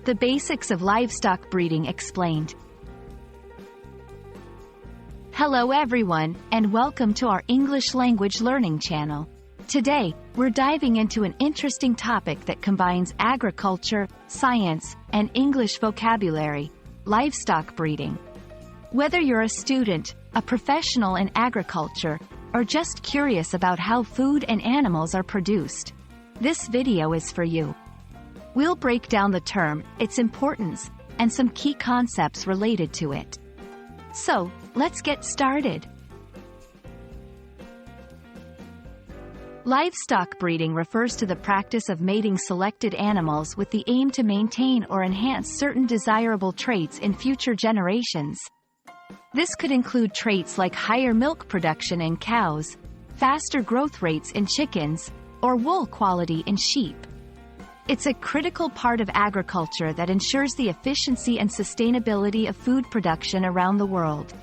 The basics of livestock breeding explained. Hello everyone, and welcome to our English language learning channel. Today, we're diving into an interesting topic that combines agriculture, science, and English vocabulary: livestock breeding. Whether you're a student, a professional in agriculture, or just curious about how food and animals are produced, this video is for you. We'll break down the term, its importance, and some key concepts related to it. So, let's get started. Livestock breeding refers to the practice of mating selected animals with the aim to maintain or enhance certain desirable traits in future generations. This could include traits like higher milk production in cows, faster growth rates in chickens, or wool quality in sheep. It's a critical part of agriculture that ensures the efficiency and sustainability of food production around the world.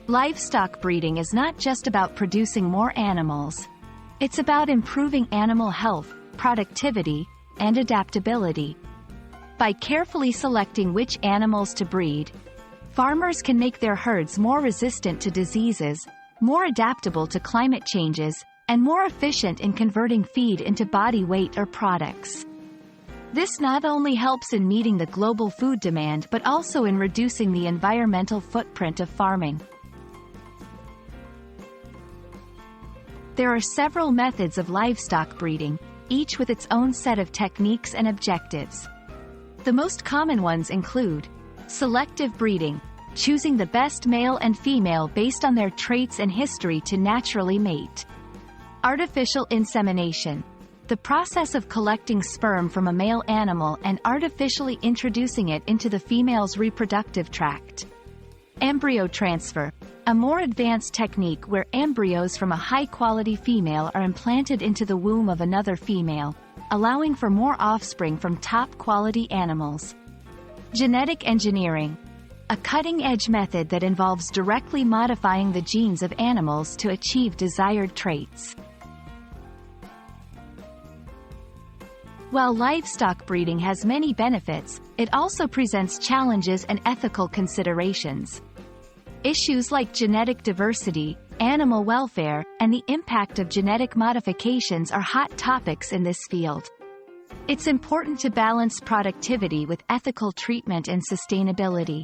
Livestock breeding is not just about producing more animals. It's about improving animal health, productivity, and adaptability. By carefully selecting which animals to breed, farmers can make their herds more resistant to diseases, more adaptable to climate changes, and more efficient in converting feed into body weight or products. This not only helps in meeting the global food demand but also in reducing the environmental footprint of farming. There are several methods of livestock breeding, each with its own set of techniques and objectives. The most common ones include selective breeding, choosing the best male and female based on their traits and history to naturally mate. Artificial insemination, the process of collecting sperm from a male animal and artificially introducing it into the female's reproductive tract. Embryo transfer, a more advanced technique where embryos from a high-quality female are implanted into the womb of another female, allowing for more offspring from top-quality animals. Genetic engineering, a cutting-edge method that involves directly modifying the genes of animals to achieve desired traits. While livestock breeding has many benefits, it also presents challenges and ethical considerations. Issues like genetic diversity, animal welfare, and the impact of genetic modifications are hot topics in this field. It's important to balance productivity with ethical treatment and sustainability.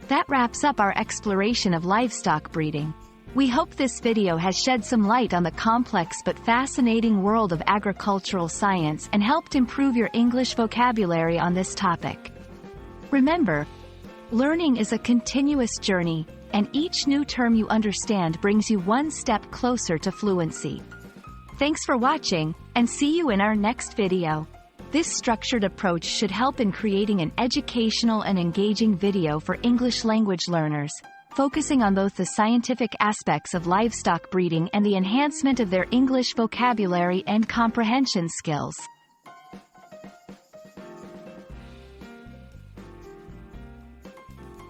That wraps up our exploration of livestock breeding. We hope this video has shed some light on the complex but fascinating world of agricultural science and helped improve your English vocabulary on this topic. Remember, learning is a continuous journey, and each new term you understand brings you one step closer to fluency. Thanks for watching, and see you in our next video. This structured approach should help in creating an educational and engaging video for English language learners, focusing on both the scientific aspects of livestock breeding and the enhancement of their English vocabulary and comprehension skills.